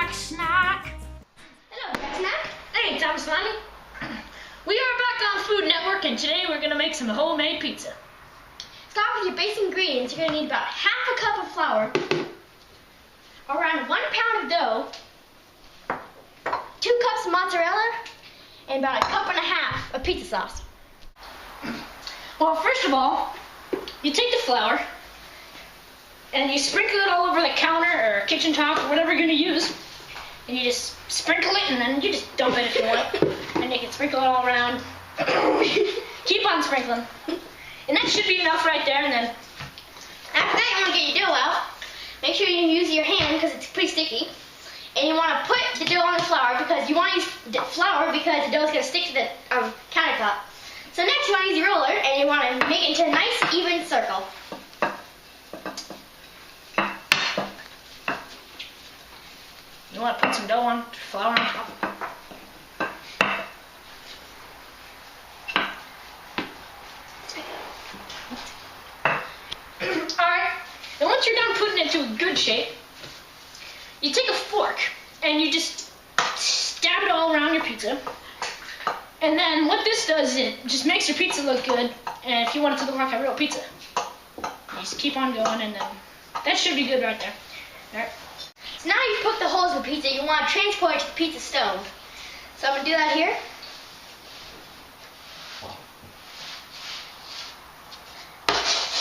Jack Snack. Hello, Jack Snack. Hey, Tom Slimy. We are back on Food Network, and today we're gonna make some homemade pizza. Start with your basic ingredients. You're gonna need about half a cup of flour, around 1 pound of dough, 2 cups of mozzarella, and about a cup and a half of pizza sauce. Well, first of all, you take the flour and you sprinkle it all over the counter or kitchen top or whatever you're gonna use, and you just sprinkle it, and then you just dump it if you want, and you can sprinkle it all around. Keep on sprinkling, and that should be enough right there. And then After that, you want to get your dough out. Make sure you use your hand because it's pretty sticky. And you want to put the dough on the flour because you want to use the flour because the dough is going to stick to the countertop. So next you want to use your roller and you want to make it into a nice even circle. you want to put some dough on, flour on top. Alright, and once you're done putting it to a good shape, you take a fork and you just stab it all around your pizza. And then what this does is it just makes your pizza look good, and if you want it to look like a real pizza, you just keep on going, and then that should be good right there. Alright. So now you've put the holes in the pizza, you want to transport it to the pizza stove. So I'm going to do that here.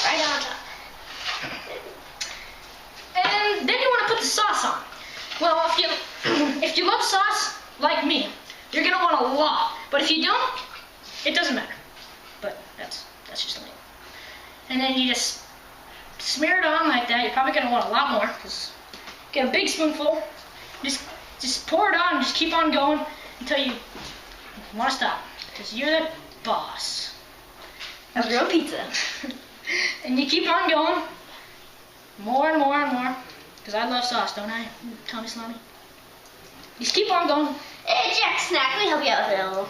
Right on top. And then you want to put the sauce on. Well, if you love sauce like me, you're gonna want a lot. But if you don't, it doesn't matter. But that's just me. And then you just smear it on like that. You're probably gonna want a lot more. Just get a big spoonful. Just pour it on. And just keep on going until you want to stop. Because you're the boss Of real pizza. And you keep on going. More and more and more. Because I love sauce, don't I, Tommy Slimy? Just keep on going. Hey, Jack Snack, let me help you out with that a little.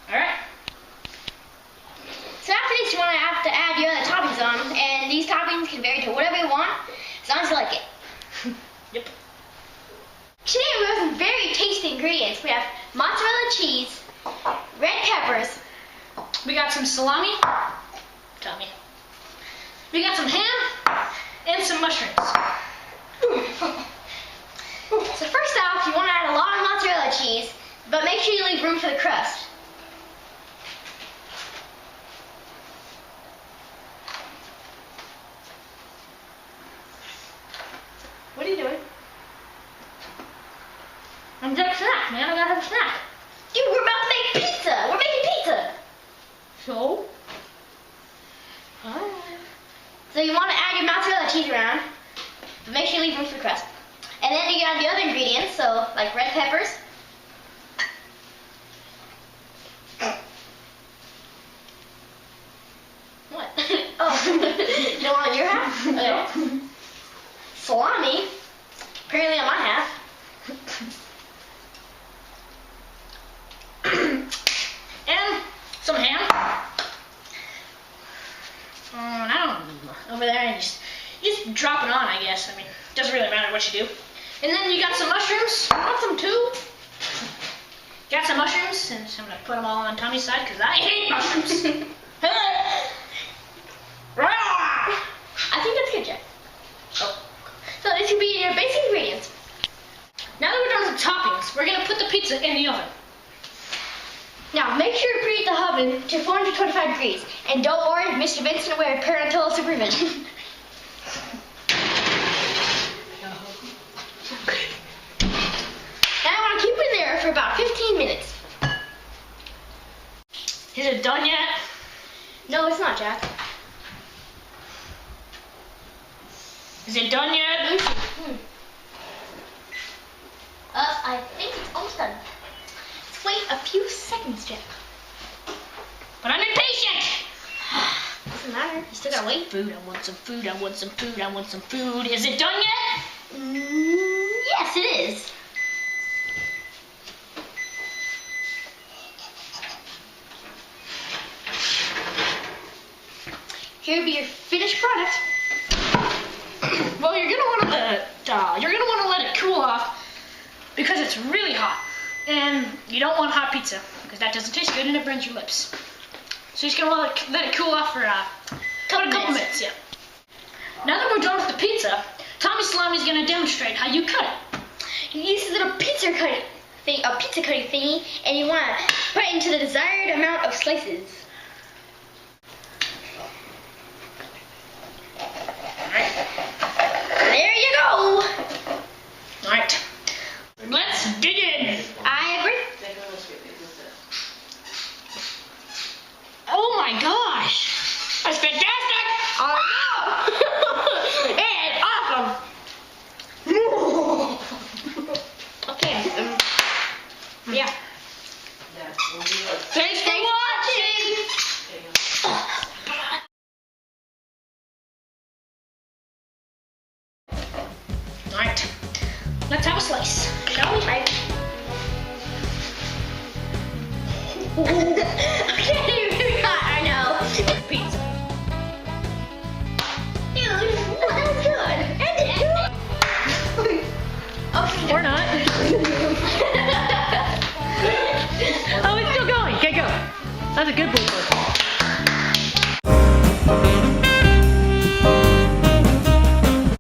Alright. So after this, you want to have to add your other toppings on, and these toppings can vary to whatever you want, as long as you like it. Yep. Today we have some very tasty ingredients. We have mozzarella cheese, red peppers, We got some salami. Tommy. We got some ham and some mushrooms. So first off, you want to add a lot of mozzarella cheese, but make sure you leave room for the crust. What are you doing? I'm Jack Snack, man. I gotta have a snack. Dude, we're about to make pizza! We're making pizza! So? So you want to add your mozzarella cheese around, but make sure you leave room for the crust. And then you got the other ingredients, so like red peppers. What? Oh, you don't want your half? Okay. Salami. Apparently on my half. And some ham. I don't know. Over there, and you just drop it on, I guess. I mean, it doesn't really matter what you do. And then you got some mushrooms. I want some too. Got some mushrooms, and so I'm gonna put them all on Tommy's side because I hate mushrooms. I think that's good, Jack. Oh. So this would be your basic ingredients. Now that we're done with the toppings, we're gonna put the pizza in the oven. Now make sure to preheat the oven to 425 degrees. And don't worry, Mr. Vincent will wear parental supervision. And I want to keep it there for about 15 minutes. Is it done yet? No, it's not, Jack. Is it done yet? I think it's almost done. Let's wait a few seconds, Jack. But I'm impatient. Doesn't matter. You still gotta wait. Food. I want some food. I want some food. I want some food. Is it done yet? Yes, it is. here be your finished product. Well, you're gonna want to let it cool off because it's really hot, and you don't want hot pizza because that doesn't taste good and it burns your lips. So you're just gonna let it cool off for a couple minutes. Yeah. Now that we're done with the pizza, Tommy Salami is gonna demonstrate how you cut it. You use this little pizza cutting thingy, and you want to put it into the desired amount of slices. There you go. All right. Let's dig in. I agree. Oh my gosh! That's fantastic! Oh no! And awesome! Okay. Yeah. Thanks for watching! Alright, let's have a slice, shall we?